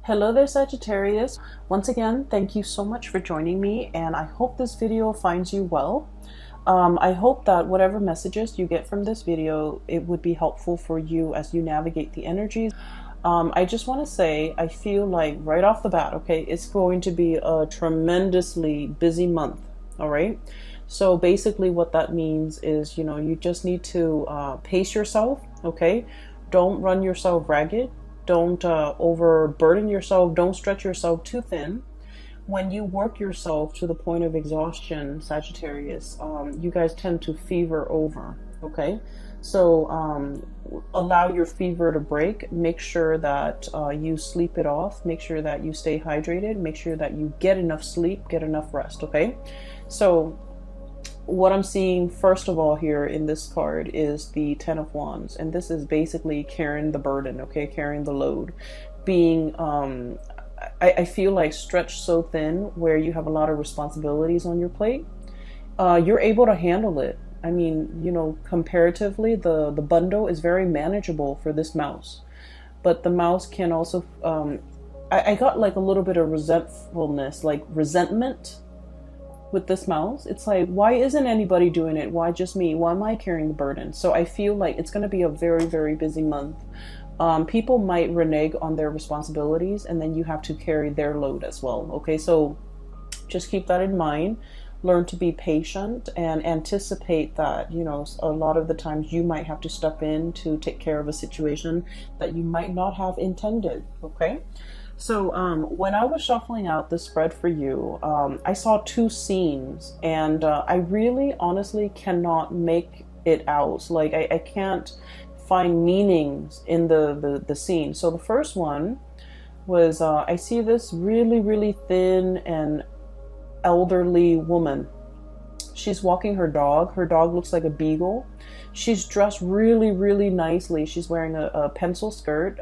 Hello there, Sagittarius. Once again, thank you so much for joining me, and I hope this video finds you well. I hope that whatever messages you get from this video, it would be helpful for you as you navigate the energies. I just want to say, I feel like right off the bat, okay, it's going to be a tremendously busy month, all right? So basically what that means is, you just need to pace yourself, okay? Don't run yourself ragged. Don't overburden yourself. Don't stretch yourself too thin. When you work yourself to the point of exhaustion, Sagittarius, you guys tend to fever over, okay? So allow your fever to break. Make sure that you sleep it off. Make sure that you stay hydrated. Make sure that you get enough sleep, get enough rest, okay? So what I'm seeing first of all here in this card is the Ten of Wands, and this is basically carrying the burden, okay, carrying the load, being I feel like stretched so thin where you have a lot of responsibilities on your plate. You're able to handle it. I mean, comparatively, the bundle is very manageable for this mouse, but the mouse can also I got like a little bit of resentfulness, like resentment with this mouse. It's like, why isn't anybody doing it? Why just me? Why am I carrying the burden? So I feel like it's going to be a very, very busy month. People might renege on their responsibilities, and then you have to carry their load as well. Okay, so just keep that in mind. Learn to be patient and anticipate that, a lot of the times you might have to step in to take care of a situation that you might not have intended. Okay. So when I was shuffling out the spread for you, I saw two scenes, and I really honestly cannot make it out. So, like I can't find meanings in the scene. So the first one was I see this really, really thin and elderly woman. She's walking her dog. Her dog looks like a beagle. She's dressed really, really nicely. She's wearing a pencil skirt,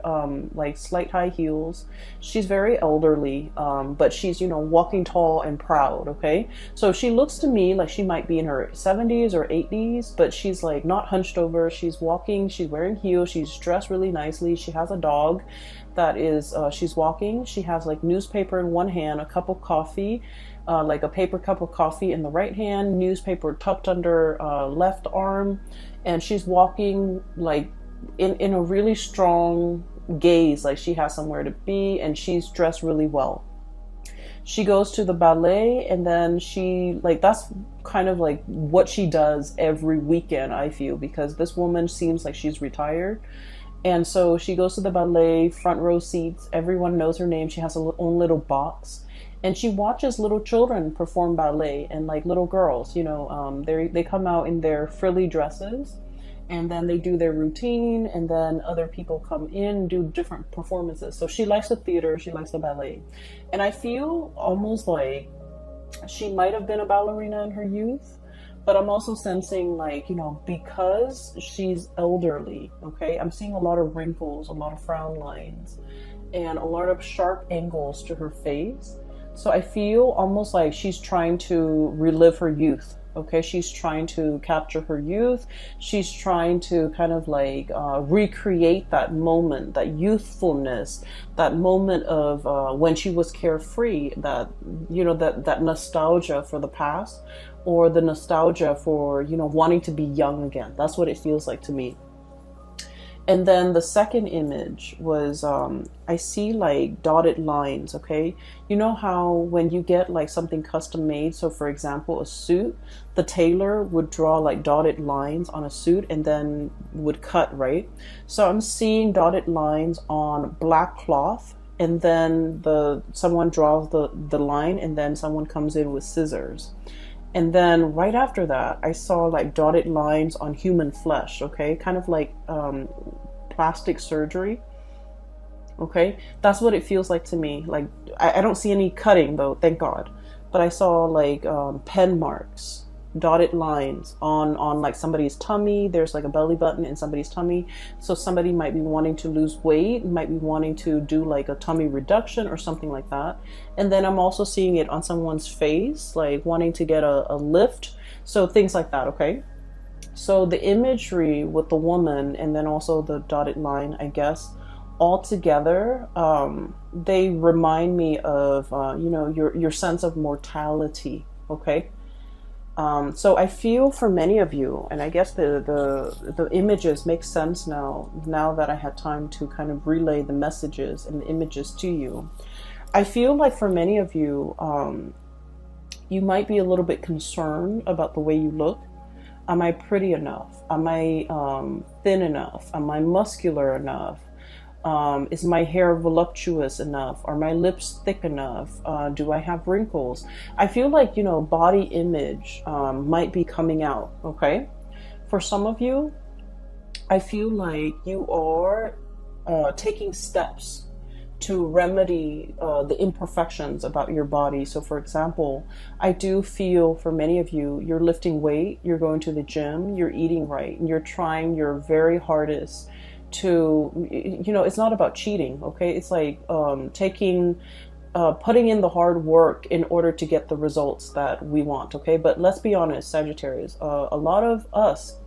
like slight high heels. She's very elderly, but she's, walking tall and proud, okay? So she looks to me like she might be in her 70s or 80s, but she's like not hunched over. She's walking, she's wearing heels, she's dressed really nicely. She has a dog that is, she's walking. She has like newspaper in one hand, a cup of coffee, like a paper cup of coffee in the right hand, newspaper tucked under left arm, and she's walking like in a really strong gaze, like she has somewhere to be, and she's dressed really well. She goes to the ballet, and then that's kind of like what she does every weekend, I feel, because this woman seems like she's retired. And so she goes to the ballet, front row seats, everyone knows her name, she has her own little box. And she watches little children perform ballet, and like little girls, they come out in their frilly dresses, and then they do their routine, and then other people come in, do different performances. So she likes the theater, she likes the ballet. And I feel almost like she might have been a ballerina in her youth, but I'm also sensing like, because she's elderly, okay, I'm seeing a lot of wrinkles, a lot of frown lines, and a lot of sharp angles to her face. So I feel almost like she's trying to relive her youth. Okay, she's trying to capture her youth. She's trying to kind of like recreate that moment, that youthfulness, that moment of when she was carefree, that, that nostalgia for the past, or the nostalgia for, wanting to be young again. That's what it feels like to me. And then the second image was, I see like dotted lines, okay? You know how when you get like something custom made, so for example, a suit, the tailor would draw like dotted lines on a suit and then would cut, right? So I'm seeing dotted lines on black cloth, and then someone draws the line, and then someone comes in with scissors. And then right after that, I saw like dotted lines on human flesh, okay? Kind of like plastic surgery, okay? That's what it feels like to me. Like, I don't see any cutting though, thank God. But I saw like pen marks, dotted lines on like somebody's tummy. There's like a belly button in somebody's tummy. So somebody might be wanting to lose weight, might be wanting to do like a tummy reduction or something like that. And then I'm also seeing it on someone's face, like wanting to get a lift. So things like that, okay? So the imagery with the woman, and then also the dotted line, I guess, altogether, they remind me of, you know, your sense of mortality. Okay. So I feel for many of you, and I guess the images make sense now that I had time to kind of relay the messages and the images to you. I feel like for many of you, you might be a little bit concerned about the way you look. Am I pretty enough? Am I thin enough? Am I muscular enough? Is my hair voluptuous enough? Are my lips thick enough? Do I have wrinkles? I feel like, you know, body image might be coming out, okay? For some of you, I feel like you are taking steps to remedy the imperfections about your body. So for example, I do feel for many of you, you're lifting weight, you're going to the gym, you're eating right, and you're trying your very hardest to, you know, it's not about cheating, okay? It's like putting in the hard work in order to get the results that we want, okay? But let's be honest, Sagittarius, a lot of us,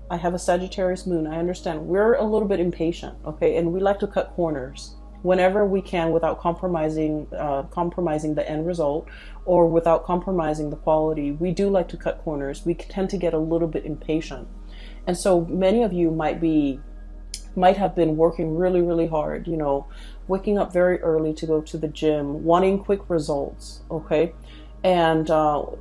I have a Sagittarius moon, I understand, we're a little bit impatient, okay? And we like to cut corners whenever we can without compromising the end result, or without compromising the quality. We do like to cut corners. We tend to get a little bit impatient. And so many of you might have been working really, really hard, you know, waking up very early to go to the gym, wanting quick results, okay? And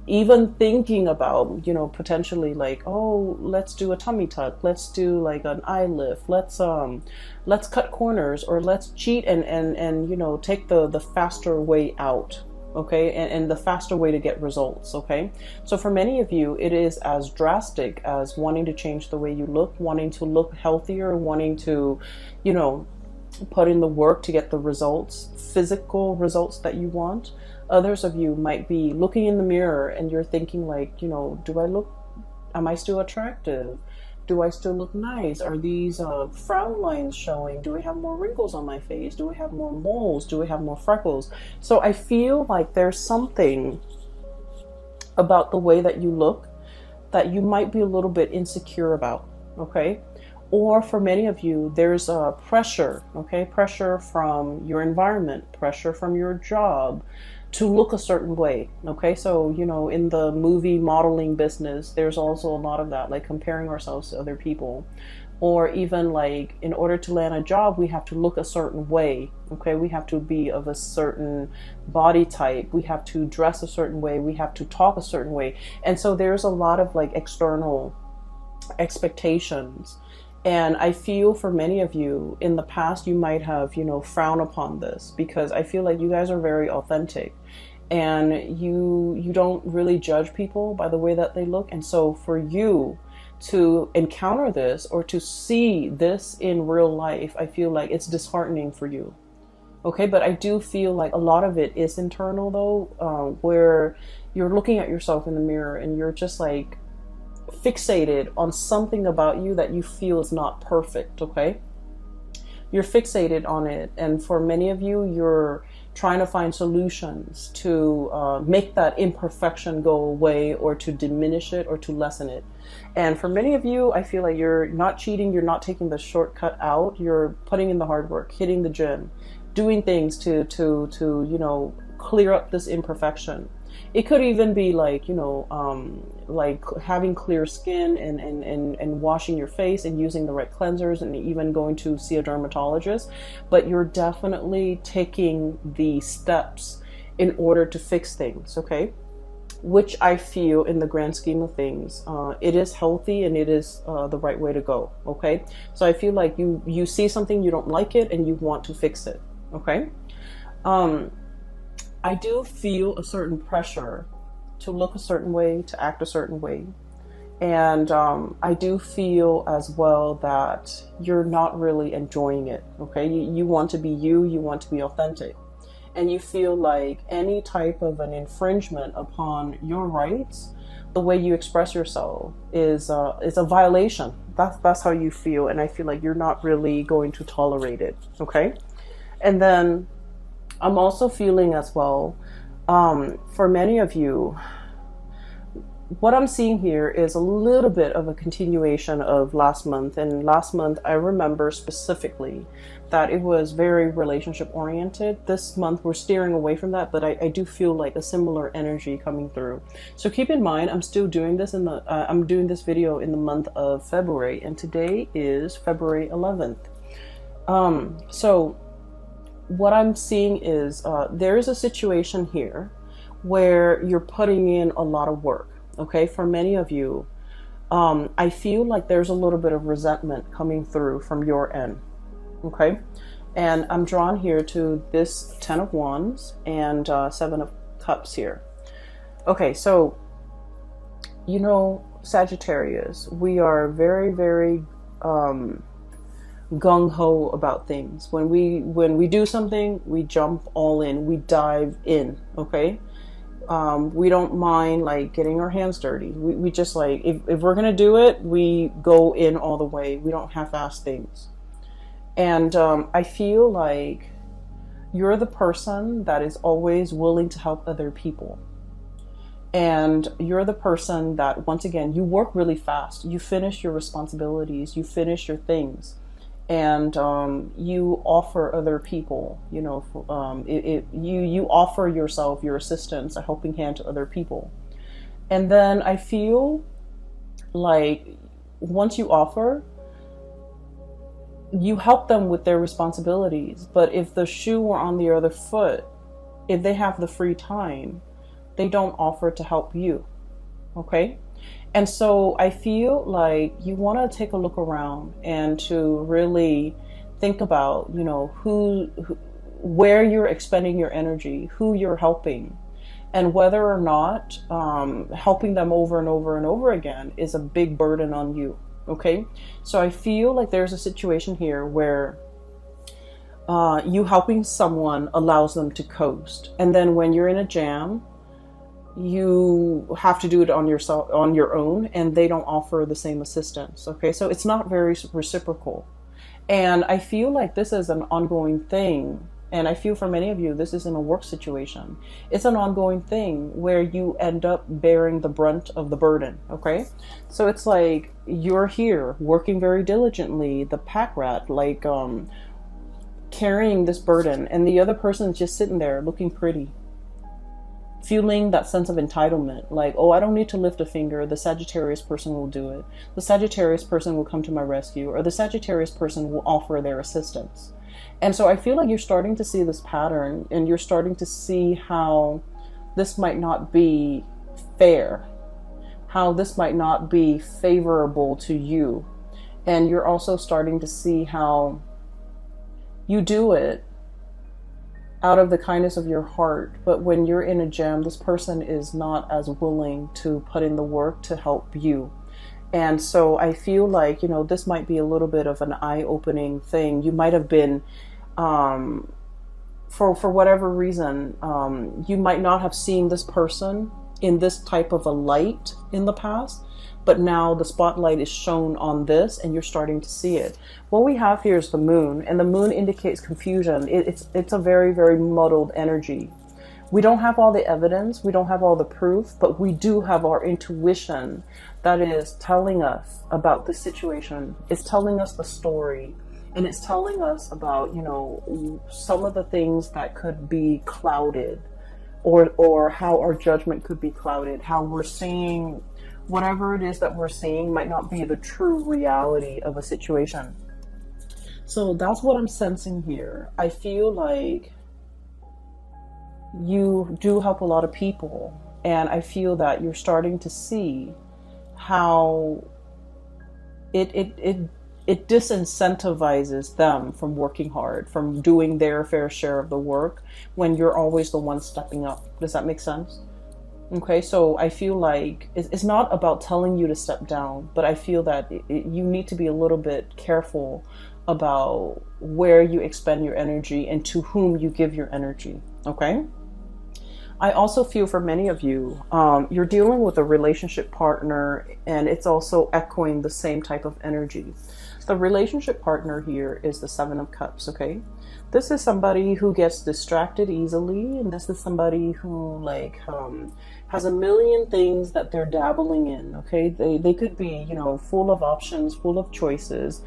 even thinking about, you know, potentially like, oh, let's do a tummy tuck, let's do like an eye lift, let's cut corners, or let's cheat and you know, take the faster way out, okay, and the faster way to get results, okay? So for many of you, it is as drastic as wanting to change the way you look, wanting to look healthier, wanting to, you know, put in the work to get the results, physical results that you want. Others of you might be looking in the mirror and you're thinking like, you know, am I still attractive? Do I still look nice? Are these frown lines showing? Do I have more wrinkles on my face? Do I have more moles? Do I have more freckles? So I feel like there's something about the way that you look that you might be a little bit insecure about, okay? Or for many of you, there's pressure, okay? Pressure from your environment, pressure from your job to look a certain way, okay? So, you know, in the movie modeling business, there's also a lot of that, like comparing ourselves to other people. Or even like, in order to land a job, we have to look a certain way, okay? We have to be of a certain body type. We have to dress a certain way. We have to talk a certain way. And so there's a lot of like external expectations. And I feel for many of you in the past, you might have, you know, frowned upon this, because I feel like you guys are very authentic and you don't really judge people by the way that they look. And so for you to encounter this or to see this in real life, I feel like it's disheartening for you. Okay, but I do feel like a lot of it is internal though, where you're looking at yourself in the mirror and you're just like, fixated on something about you that you feel is not perfect, okay? You're fixated on it, and for many of you, you're trying to find solutions to make that imperfection go away, or to diminish it, or to lessen it. And for many of you, I feel like you're not cheating, you're not taking the shortcut out, you're putting in the hard work, hitting the gym, doing things to you know, clear up this imperfection. It could even be like, you know, like having clear skin and washing your face and using the right cleansers and even going to see a dermatologist. But you're definitely taking the steps in order to fix things, okay? Which I feel in the grand scheme of things, it is healthy and it is the right way to go, okay? So I feel like you see something, you don't like it, and you want to fix it, okay? I do feel a certain pressure to look a certain way, to act a certain way. And I do feel as well that you're not really enjoying it, okay? You want to be you want to be authentic. And you feel like any type of an infringement upon your rights, the way you express yourself is a violation. That's how you feel. And I feel like you're not really going to tolerate it, okay? And then I'm also feeling as well, for many of you, what I'm seeing here is a little bit of a continuation of last month. And last month, I remember specifically that it was very relationship oriented. This month, we're steering away from that, but I do feel like a similar energy coming through. So keep in mind, I'm still doing this I'm doing this video in the month of February, and today is February 11th. So what I'm seeing is there is a situation here where you're putting in a lot of work. Okay, for many of you, I feel like there's a little bit of resentment coming through from your end. Okay, and I'm drawn here to this 10 of Wands and 7 of Cups here. Okay, so you know, Sagittarius, we are very, very gung-ho about things. When we do something, we jump all in, we dive in. Okay, we don't mind like getting our hands dirty. We just like, if we're gonna do it, we go in all the way. We don't half-ass things. And I feel like you're the person that is always willing to help other people. And you're the person that, once again, you work really fast. You finish your responsibilities, you finish your things, and you offer other people, you know, you offer yourself, your assistance, a helping hand to other people. And then I feel like once you offer, you help them with their responsibilities. But if the shoe were on the other foot, if they have the free time, they don't offer to help you. Okay? And so I feel like you want to take a look around and to really think about, you know, where you're expending your energy, who you're helping, and whether or not helping them over and over and over again is a big burden on you. Okay, so I feel like there's a situation here where you helping someone allows them to coast, and then when you're in a jam, you have to do it on your own, and they don't offer the same assistance. Okay, so it's not very reciprocal, and I feel like this is an ongoing thing. And I feel for many of you, this isn't a work situation. It's an ongoing thing where you end up bearing the brunt of the burden, okay? So it's like you're here working very diligently, the pack rat, like carrying this burden, and the other person is just sitting there looking pretty, feeling that sense of entitlement, like, oh, I don't need to lift a finger. The Sagittarius person will do it. The Sagittarius person will come to my rescue, or the Sagittarius person will offer their assistance. And so I feel like you're starting to see this pattern, and you're starting to see how this might not be fair, how this might not be favorable to you. And you're also starting to see how you do it out of the kindness of your heart. But when you're in a jam, this person is not as willing to put in the work to help you. And so I feel like, you know, this might be a little bit of an eye-opening thing. You might have been, for whatever reason, you might not have seen this person in this type of a light in the past, but now the spotlight is shown on this and you're starting to see it. What we have here is the moon, and the moon indicates confusion. It's a very, very muddled energy. We don't have all the evidence, we don't have all the proof, but we do have our intuition that is telling us about the situation. It's telling us the story, and it's telling us about, you know, some of the things that could be clouded, or how our judgment could be clouded, how we're seeing whatever it is that we're seeing might not be the true reality of a situation. So that's what I'm sensing here. I feel like you do help a lot of people, and I feel that you're starting to see how it disincentivizes them from working hard, from doing their fair share of the work, when you're always the one stepping up. Does that make sense? Okay, so I feel like it's not about telling you to step down, but I feel that you need to be a little bit careful about where you expend your energy and to whom you give your energy. Okay? I also feel for many of you, you're dealing with a relationship partner, and it's also echoing the same type of energy. The relationship partner here is the 7 of Cups, okay? This is somebody who gets distracted easily, and this is somebody who like has a million things that they're dabbling in. Okay, they could be, you know, full of options, full of choices,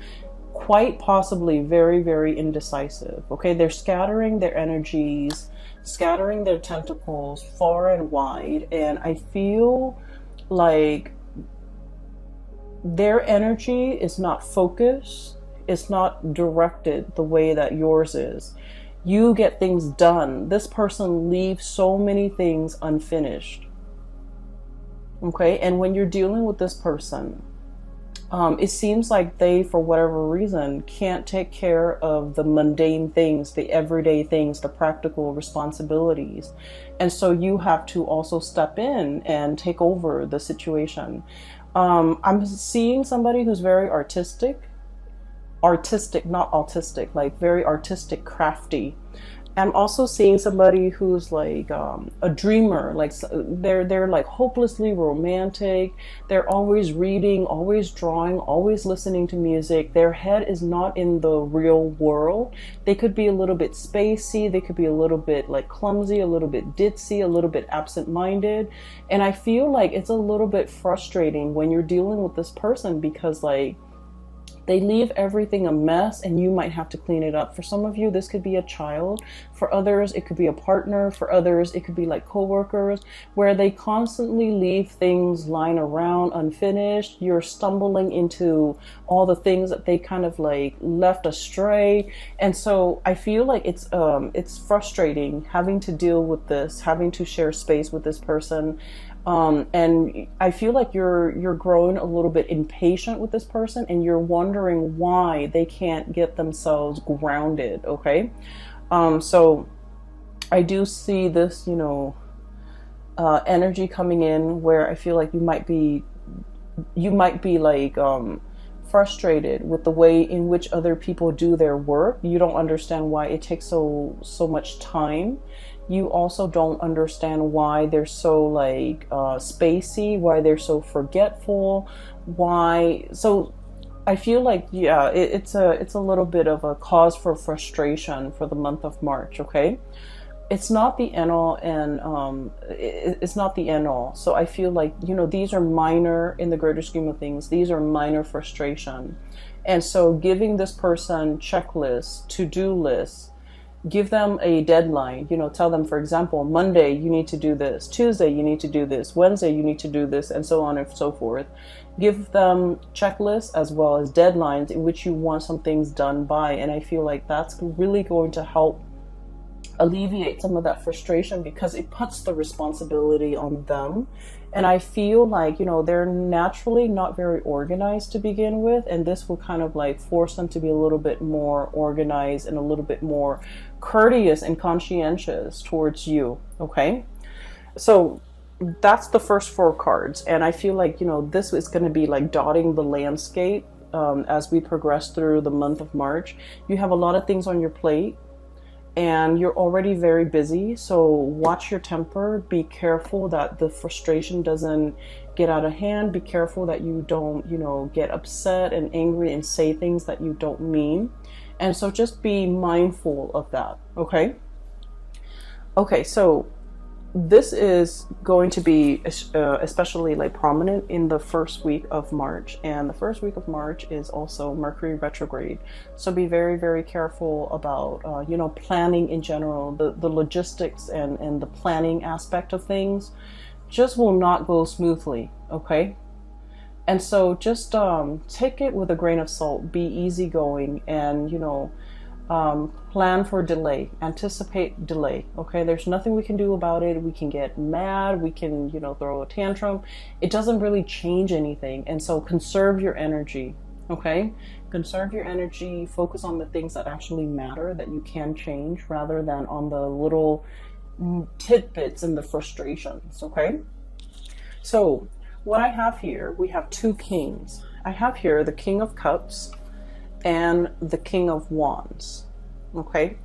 quite possibly very, very indecisive. Okay, they're scattering their energies, scattering their tentacles far and wide, and I feel like their energy is not focused, it's not directed the way that yours is. You get things done. This person leaves so many things unfinished. Okay, and when you're dealing with this person, it seems like they, for whatever reason, can't take care of the mundane things, the everyday things, the practical responsibilities. And so you have to also step in and take over the situation. I'm seeing somebody who's very artistic, not autistic, like very artistic, crafty. I'm also seeing somebody who's like a dreamer, like they're like hopelessly romantic. They're always reading, always drawing, always listening to music. Their head is not in the real world. They could be a little bit spacey. They could be a little bit like clumsy, a little bit ditzy, a little bit absent-minded. And I feel like it's a little bit frustrating when you're dealing with this person because like they leave everything a mess and you might have to clean it up. For some of you, this could be a child. For others, it could be a partner. For others, it could be like coworkers where they constantly leave things lying around unfinished. You're stumbling into all the things that they kind of like left astray. And so I feel like it's frustrating having to deal with this, having to share space with this person. And I feel like you're growing a little bit impatient with this person and you're wondering why they can't get themselves grounded. Okay. So I do see this, you know, energy coming in where I feel like you might be like, frustrated with the way in which other people do their work. You don't understand why it takes so much time. You also don't understand why they're so like spacey, why they're so forgetful, why. So I feel like, yeah, it's a little bit of a cause for frustration for the month of March. Okay, it's not the end all, and it's not the end all. So I feel like, you know, these are minor in the greater scheme of things. These are minor frustration, and so giving this person checklists, to-do lists. Give them a deadline, you know, tell them, for example, Monday, you need to do this. Tuesday, you need to do this. Wednesday, you need to do this, and so on and so forth. Give them checklists as well as deadlines in which you want some things done by. And I feel like that's really going to help alleviate some of that frustration because it puts the responsibility on them. And I feel like, you know, they're naturally not very organized to begin with, and this will kind of like force them to be a little bit more organized and a little bit more courteous and conscientious towards you. Okay, so that's the first 4 cards, and I feel like, you know, this is going to be like dotting the landscape as we progress through the month of March. You have a lot of things on your plate and you're already very busy, so watch your temper. Be careful that the frustration doesn't get out of hand. Be careful that you don't, you know, get upset and angry and say things that you don't mean. And so just be mindful of that. Okay, so this is going to be especially like prominent in the first week of March, and the first week of March is also Mercury retrograde. So be very, very careful about you know, planning in general. The logistics and the planning aspect of things just will not go smoothly. Okay, and so just take it with a grain of salt. Be easygoing, and you know, plan for delay, anticipate delay. Okay, there's nothing we can do about it. We can get mad, we can, you know, throw a tantrum. It doesn't really change anything. And so conserve your energy. Okay, conserve your energy. Focus on the things that actually matter, that you can change, rather than on the little tidbits and the frustrations. Okay, so what I have here, we have 2 kings. I have here the King of Cups and the King of Wands. Okay,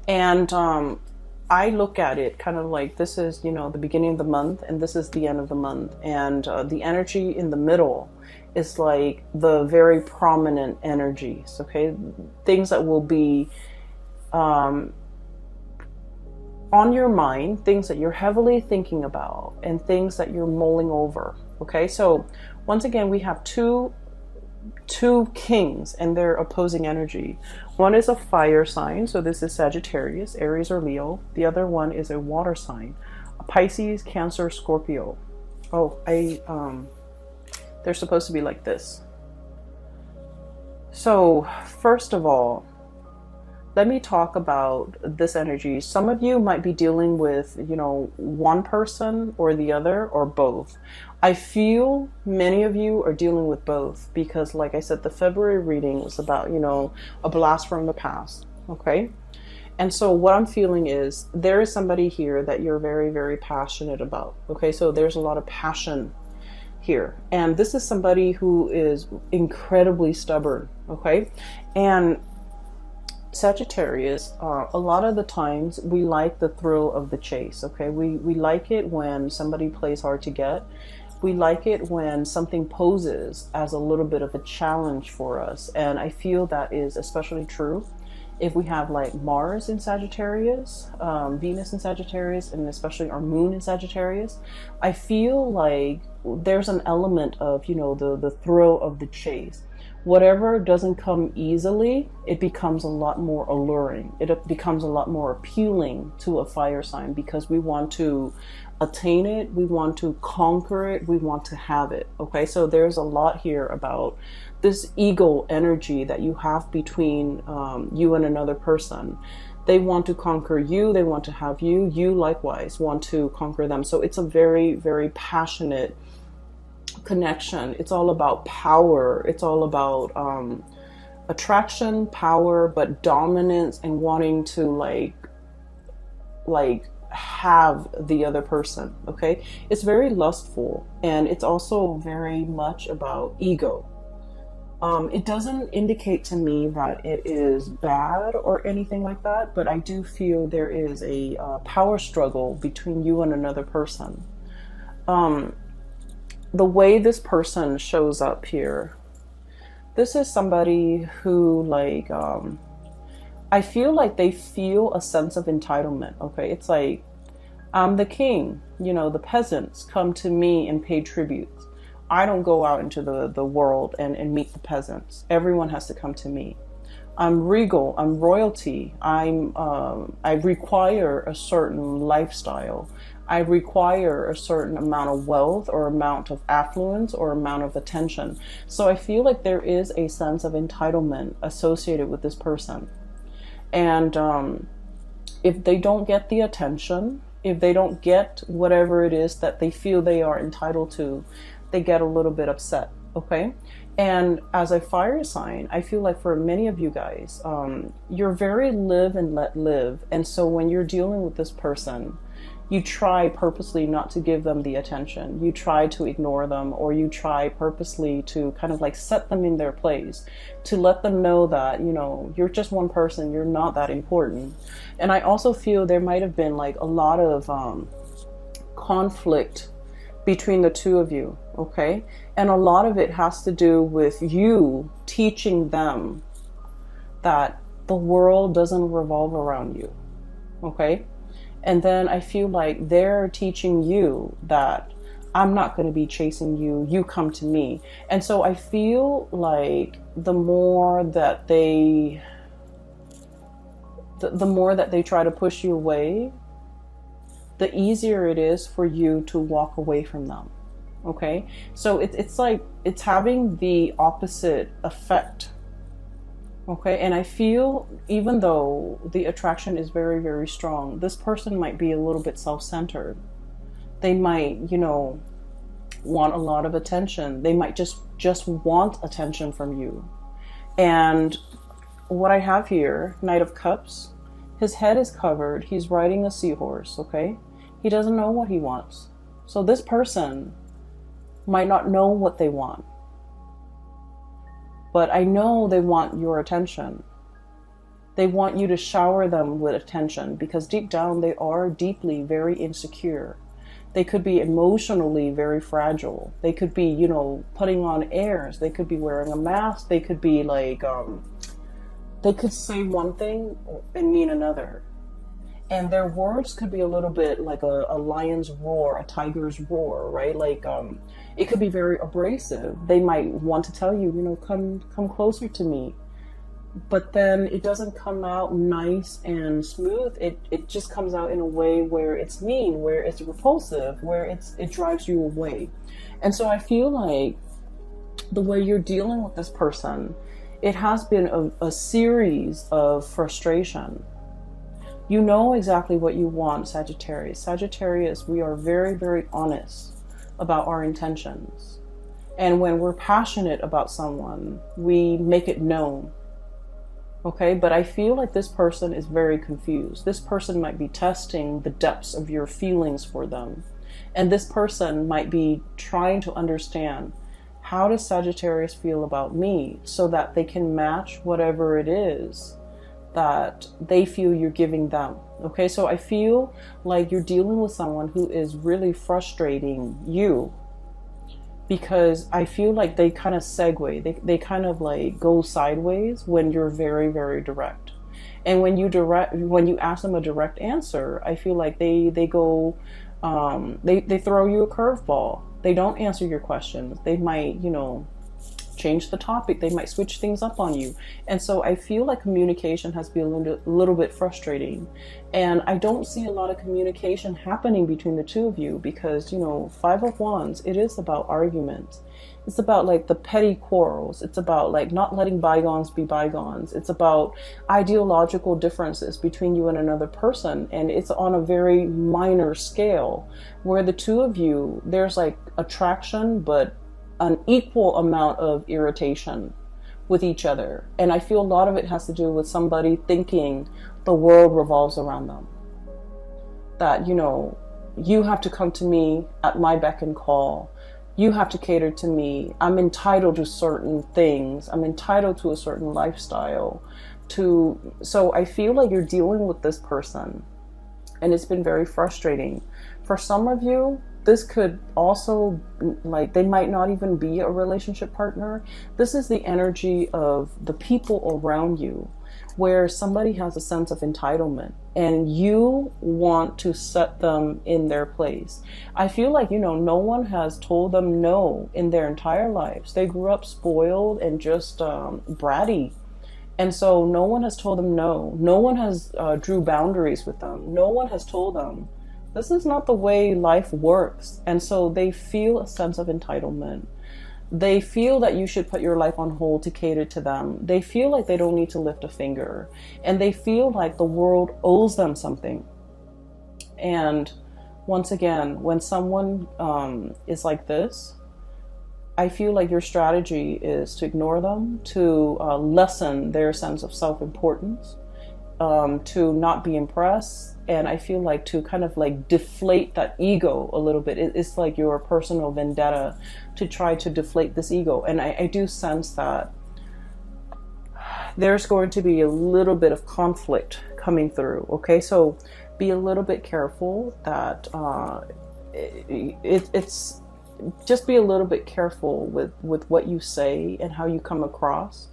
and I look at it kind of like this is, you know, the beginning of the month and this is the end of the month, and the energy in the middle is like the very prominent energies. Okay, things that will be on your mind, things that you're heavily thinking about and things that you're mulling over. Okay, so once again, we have two kings and their opposing energy. One is a fire sign, so this is Sagittarius, Aries, or Leo. The other one is a water sign, Pisces, Cancer, Scorpio. Oh, they're supposed to be like this. So first of all, let me talk about this energy. Some of you might be dealing with, you know, one person or the other or both. I feel many of you are dealing with both because, like I said, the February reading was about, you know, a blast from the past. Okay. And so what I'm feeling is there is somebody here that you're very, very passionate about. Okay. So there's a lot of passion here. And this is somebody who is incredibly stubborn. Okay. And Sagittarius, a lot of the times we like the thrill of the chase. Okay, we like it when somebody plays hard to get. We like it when something poses as a little bit of a challenge for us, and I feel that is especially true if we have like Mars in Sagittarius, Venus in Sagittarius, and especially our moon in Sagittarius. I feel like there's an element of, you know, the thrill of the chase. Whatever doesn't come easily, it becomes a lot more alluring. It becomes a lot more appealing to a fire sign because we want to attain it, we want to conquer it, we want to have it. Okay, so there's a lot here about this ego energy that you have between you and another person. They want to conquer you, they want to have you, you likewise want to conquer them. So it's a very, very passionate connection. It's all about power. It's all about attraction, power, but dominance and wanting to like have the other person. Okay, it's very lustful, and it's also very much about ego. It doesn't indicate to me that it is bad or anything like that, but I do feel there is a power struggle between you and another person. The way this person shows up here, this is somebody who like, I feel like they feel a sense of entitlement. Okay, it's like, I'm the king, you know, the peasants come to me and pay tribute. I don't go out into the world and meet the peasants. Everyone has to come to me. I'm regal, I'm royalty, I require a certain lifestyle. I require a certain amount of wealth or amount of affluence or amount of attention. So I feel like there is a sense of entitlement associated with this person. And if they don't get the attention, if they don't get whatever it is that they feel they are entitled to, they get a little bit upset. Okay. And as a fire sign, I feel like for many of you guys, you're very live and let live. And so when you're dealing with this person, you try purposely not to give them the attention. You try to ignore them, or you try purposely to kind of like set them in their place, to let them know that, you know, you're just one person, you're not that important. And I also feel there might have been like a lot of conflict between the two of you, okay? And a lot of it has to do with you teaching them that the world doesn't revolve around you, okay? And then I feel like they're teaching you that I'm not going to be chasing you, you come to me. And so I feel like the more that they try to push you away, the easier it is for you to walk away from them. Okay, so it's like it's having the opposite effect. Okay, and I feel even though the attraction is very, very strong, this person might be a little bit self-centered. They might, you know, want a lot of attention. They might just want attention from you. And what I have here, Knight of Cups, his head is covered. He's riding a seahorse, okay? He doesn't know what he wants. So this person might not know what they want. But I know they want your attention. They want you to shower them with attention because deep down they are deeply very insecure. They could be emotionally very fragile. They could be, you know, putting on airs. They could be wearing a mask. They could be like they could say one thing and mean another. And their words could be a little bit like a lion's roar, a tiger's roar, right? Like, it could be very abrasive. They might want to tell you, you know, come closer to me. But then it doesn't come out nice and smooth. It just comes out in a way where it's mean, where it's repulsive, where it drives you away. And so I feel like the way you're dealing with this person, it has been a series of frustration. You know exactly what you want, Sagittarius. Sagittarius, we are very, very honest about our intentions. And when we're passionate about someone, we make it known. Okay, but I feel like this person is very confused. This person might be testing the depths of your feelings for them. And this person might be trying to understand, how does Sagittarius feel about me, so that they can match whatever it is that they feel you're giving them. Okay, so I feel like you're dealing with someone who is really frustrating you, because I feel like they kind of segue, they kind of like go sideways when you're very, very direct. And when you ask them a direct answer, I feel like they go, they throw you a curveball. They don't answer your questions. They might, you know, change the topic. They might switch things up on you. And so I feel like communication has been a little bit frustrating. And I don't see a lot of communication happening between the two of you, because, you know, Five of Wands, it is about arguments. It's about like the petty quarrels. It's about like not letting bygones be bygones. It's about ideological differences between you and another person. And it's on a very minor scale, where the two of you, there's like attraction, but an equal amount of irritation with each other. And I feel a lot of it has to do with somebody thinking the world revolves around them. That, you know, you have to come to me at my beck and call. You have to cater to me. I'm entitled to certain things. I'm entitled to a certain lifestyle. So I feel like you're dealing with this person, and it's been very frustrating. For some of you, this could also, like, they might not even be a relationship partner. This is the energy of the people around you, where somebody has a sense of entitlement and you want to set them in their place. I feel like, you know, no one has told them no in their entire lives. They grew up spoiled and just bratty. And so no one has told them no. No one has drew boundaries with them. No one has told them, this is not the way life works. And so they feel a sense of entitlement. They feel that you should put your life on hold to cater to them. They feel like they don't need to lift a finger. And they feel like the world owes them something. And once again, when someone is like this, I feel like your strategy is to ignore them, to lessen their sense of self-importance, to not be impressed. And I feel like to kind of like deflate that ego a little bit. It's like your personal vendetta to try to deflate this ego. And I do sense that there's going to be a little bit of conflict coming through. Okay, so be a little bit careful that it's just be a little bit careful with what you say and how you come across.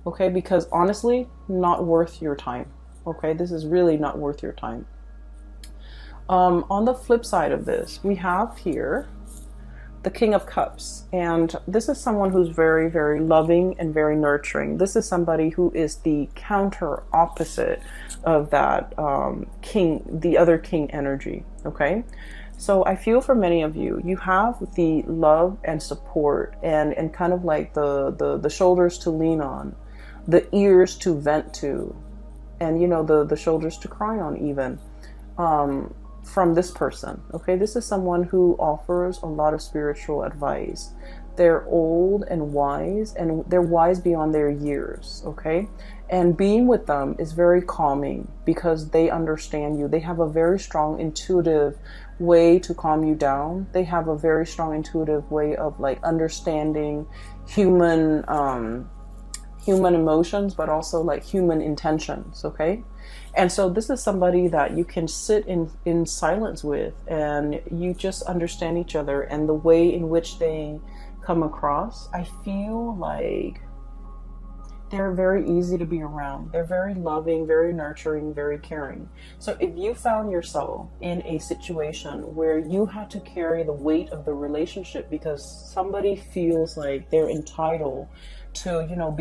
Okay, because honestly, not worth your time. Okay, this is really not worth your time. On the flip side of this, we have here the King of Cups. And this is someone who's very, very loving and very nurturing. This is somebody who is the counter opposite of that king, the other king energy. Okay. So I feel for many of you, you have the love and support and kind of like the shoulders to lean on, the ears to vent to, and, you know, the shoulders to cry on even, from this person. Okay, this is someone who offers a lot of spiritual advice. They're old and they're wise beyond their years. Okay, and being with them is very calming because they understand you. They have a very strong intuitive way to calm you down. They have a very strong intuitive way of like understanding human emotions, but also like human intentions. Okay, and so this is somebody that you can sit in silence with, and you just understand each other and the way in which they come across. I feel like They're very easy to be around. They're very loving, very nurturing, very caring. So if you found yourself in a situation where you had to carry the weight of the relationship because somebody feels like they're entitled to, you know,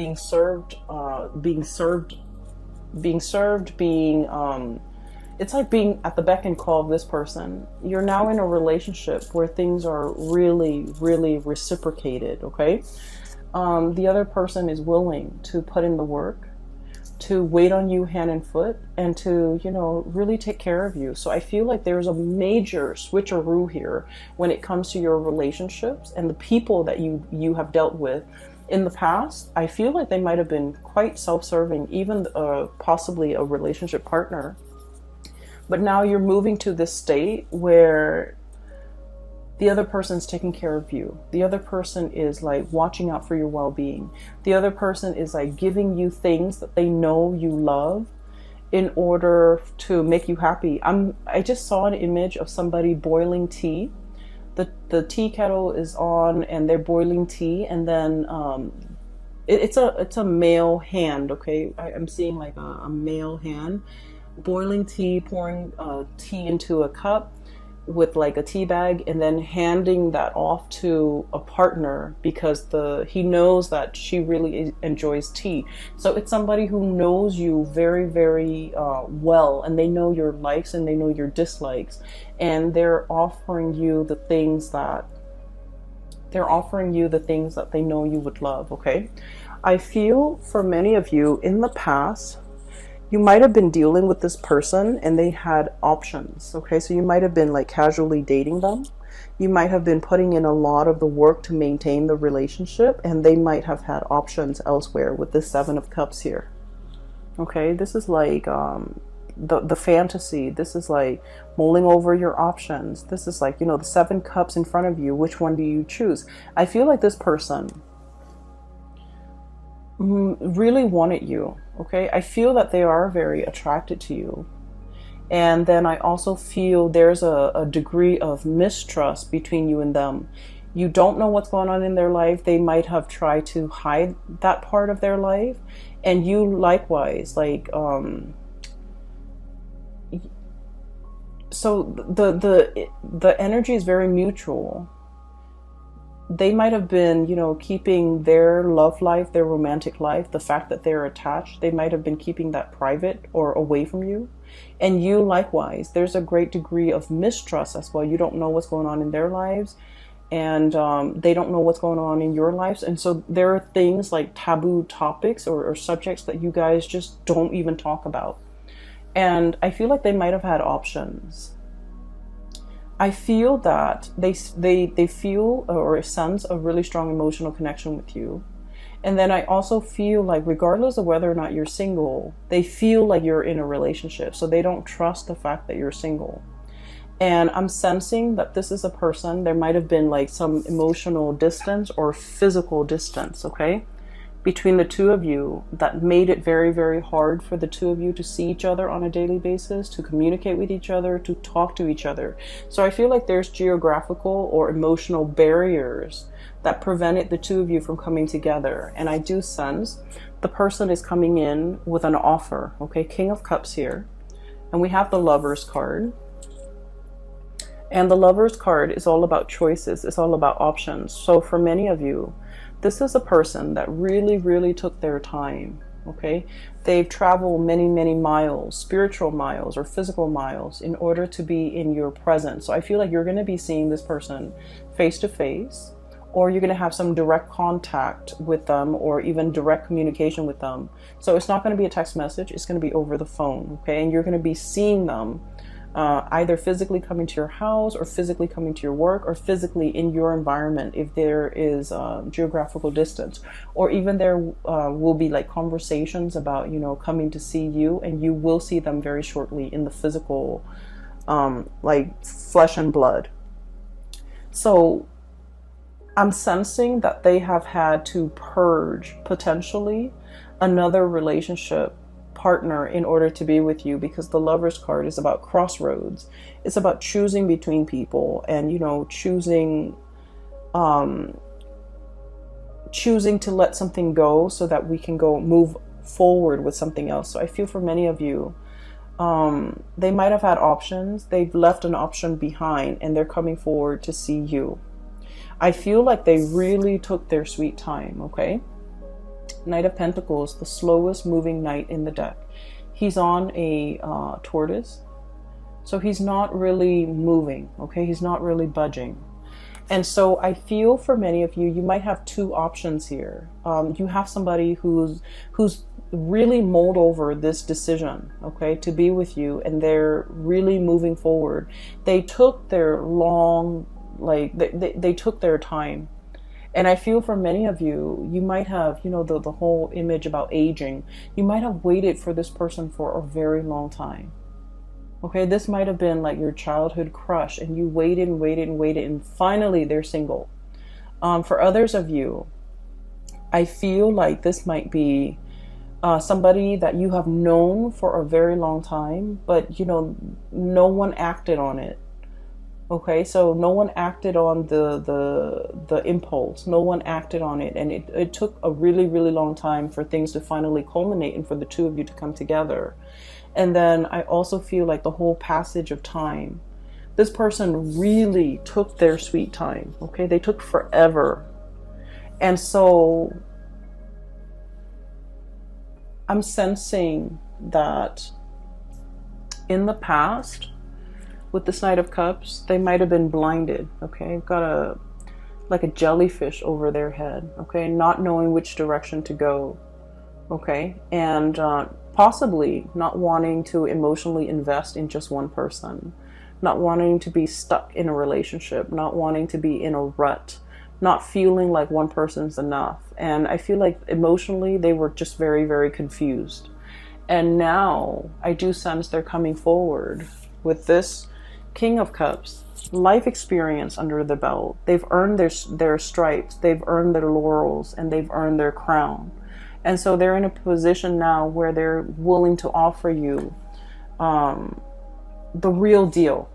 it's like being at the beck and call of this person. You're now in a relationship where things are really, really reciprocated, okay? The other person is willing to put in the work, to wait on you hand and foot, and to, you know, really take care of you. So I feel like there's a major switcheroo here when it comes to your relationships and the people that you have dealt with in the past. I feel like they might have been quite self-serving, even possibly a relationship partner. But now you're moving to this state where the other person's taking care of you. The other person is like watching out for your well-being. The other person is like giving you things that they know you love in order to make you happy. I just saw an image of somebody boiling tea. The tea kettle is on and they're boiling tea, and then it's a male hand, okay? I'm seeing like a male hand boiling tea, pouring tea into a cup with like a tea bag, and then handing that off to a partner because he knows that she really enjoys tea. So it's somebody who knows you very, very well, and they know your likes and they know your dislikes, and they're offering you the things that they know you would love, okay? I feel for many of you in the past, you might have been dealing with this person and they had options, okay? So you might have been like casually dating them. You might have been putting in a lot of the work to maintain the relationship, and they might have had options elsewhere with the Seven of Cups here. Okay, this is like the fantasy. This is like mulling over your options. This is like, you know, the 7 cups in front of you. Which one do you choose? I feel like this person really wanted you, okay? I feel that they are very attracted to you. And then I also feel there's a degree of mistrust between you and them. You don't know what's going on in their life. They might have tried to hide that part of their life. And you likewise, like, so the energy is very mutual. They might have been, you know, keeping their love life, their romantic life, the fact that they're attached, they might have been keeping that private or away from you. And you likewise, there's a great degree of mistrust as well. You don't know what's going on in their lives, and they don't know what's going on in your lives. And so there are things like taboo topics or subjects that you guys just don't even talk about. And I feel like they might have had options. I feel that they feel or sense a really strong emotional connection with you. And then I also feel like regardless of whether or not you're single, they feel like you're in a relationship. So they don't trust the fact that you're single. And I'm sensing that this is a person, there might have been like some emotional distance or physical distance, okay, between the two of you that made it very, very hard for the two of you to see each other on a daily basis, to communicate with each other, to talk to each other. So I feel like there's geographical or emotional barriers that prevented the two of you from coming together. And I do sense the person is coming in with an offer, okay? King of Cups here. And we have the Lovers card. And the Lovers card is all about choices. It's all about options. So for many of you, this is a person that really, really took their time, okay? They've traveled many, many miles, spiritual miles or physical miles, in order to be in your presence. So I feel like you're going to be seeing this person face to face, or you're going to have some direct contact with them, or even direct communication with them. So it's not going to be a text message. It's going to be over the phone, okay? And you're going to be seeing them either physically coming to your house, or physically coming to your work, or physically in your environment if there is geographical distance. Or even there will be like conversations about, you know, coming to see you, and you will see them very shortly in the physical, like flesh and blood. So I'm sensing that they have had to purge potentially another relationship partner in order to be with you, because the Lovers card is about crossroads. It's about choosing between people, and, you know, choosing choosing to let something go so that we can move forward with something else. So I feel for many of you, they might have had options. They've left an option behind and they're coming forward to see you. I feel like they really took their sweet time, okay? Knight of Pentacles, the slowest moving knight in the deck. He's on a tortoise, so he's not really moving, okay? He's not really budging. And so I feel for many of you, you might have two options here. You have somebody who's really mulled over this decision, okay, to be with you, and they're really moving forward. They took their long, like, they took their time. And I feel for many of you, you might have, you know, the whole image about aging. You might have waited for this person for a very long time. Okay, this might have been like your childhood crush, and you waited and waited and waited, and finally they're single. For others of you, I feel like this might be somebody that you have known for a very long time, but, you know, no one acted on it. Okay, so no one acted on the impulse. No one acted on it, and it took a really, really long time for things to finally culminate and for the two of you to come together. And then I also feel like the whole passage of time, this person really took their sweet time, okay? They took forever. And so I'm sensing that in the past, with this Knight of Cups, they might have been blinded, okay? Got like a jellyfish over their head, okay? Not knowing which direction to go, okay? And possibly not wanting to emotionally invest in just one person, not wanting to be stuck in a relationship, not wanting to be in a rut, not feeling like one person's enough. And I feel like emotionally they were just very, very confused. And now I do sense they're coming forward with this King of Cups, life experience under the belt. They've earned their stripes, they've earned their laurels, and they've earned their crown. And so they're in a position now where they're willing to offer you the real deal.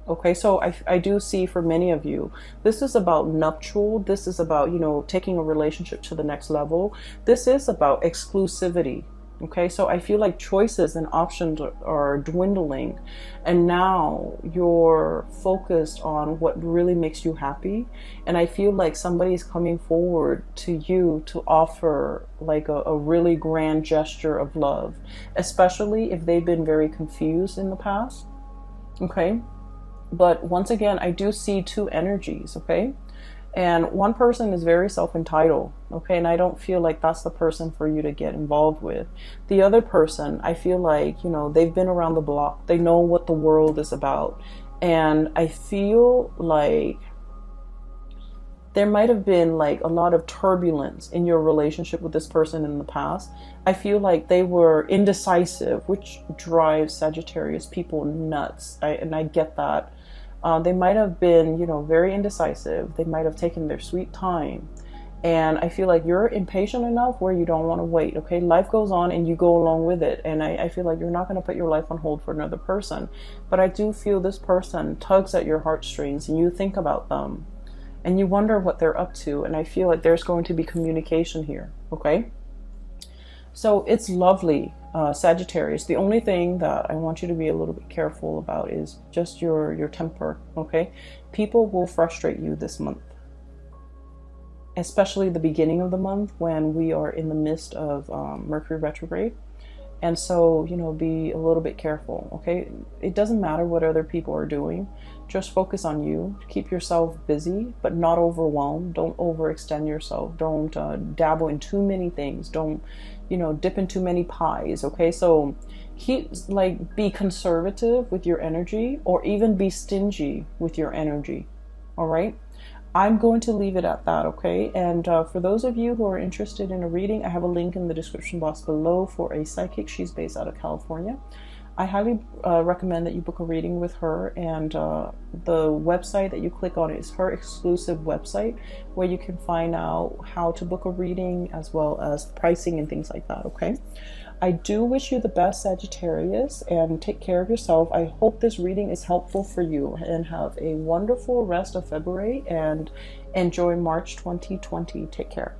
Okay, so I do see for many of you, this is about nuptial. This is about, you know, taking a relationship to the next level. This is about exclusivity. Okay, so I feel like choices and options are dwindling, and now you're focused on what really makes you happy. And I feel like somebody's coming forward to you to offer like a really grand gesture of love, especially if they've been very confused in the past. Okay, but once again, I do see two energies, okay? And one person is very self-entitled, okay? And I don't feel like that's the person for you to get involved with. The other person, I feel like, you know, they've been around the block. They know what the world is about. And I feel like there might have been like a lot of turbulence in your relationship with this person in the past. I feel like they were indecisive, which drives Sagittarius people nuts. And I get that. They might have been, you know, very indecisive. They might have taken their sweet time. And I feel like you're impatient enough where you don't want to wait, okay? Life goes on and you go along with it. And I feel like you're not going to put your life on hold for another person. But I do feel this person tugs at your heartstrings, and you think about them and you wonder what they're up to. And I feel like there's going to be communication here, okay? So it's lovely, Sagittarius. The only thing that I want you to be a little bit careful about is just your temper, okay? People will frustrate you this month, especially the beginning of the month when we are in the midst of Mercury retrograde. And so, you know, be a little bit careful, okay? It doesn't matter what other people are doing. Just focus on you. Keep yourself busy, but not overwhelmed. Don't overextend yourself. Don't dabble in too many things. Don't, you know, dip in too many pies, okay? So be conservative with your energy, or even be stingy with your energy, all right? I'm going to leave it at that, okay? And for those of you who are interested in a reading, I have a link in the description box below for a psychic. She's based out of California. I highly recommend that you book a reading with her, and the website that you click on is her exclusive website where you can find out how to book a reading as well as pricing and things like that, okay? I do wish you the best, Sagittarius, and take care of yourself. I hope this reading is helpful for you, and have a wonderful rest of February and enjoy March 2020. Take care.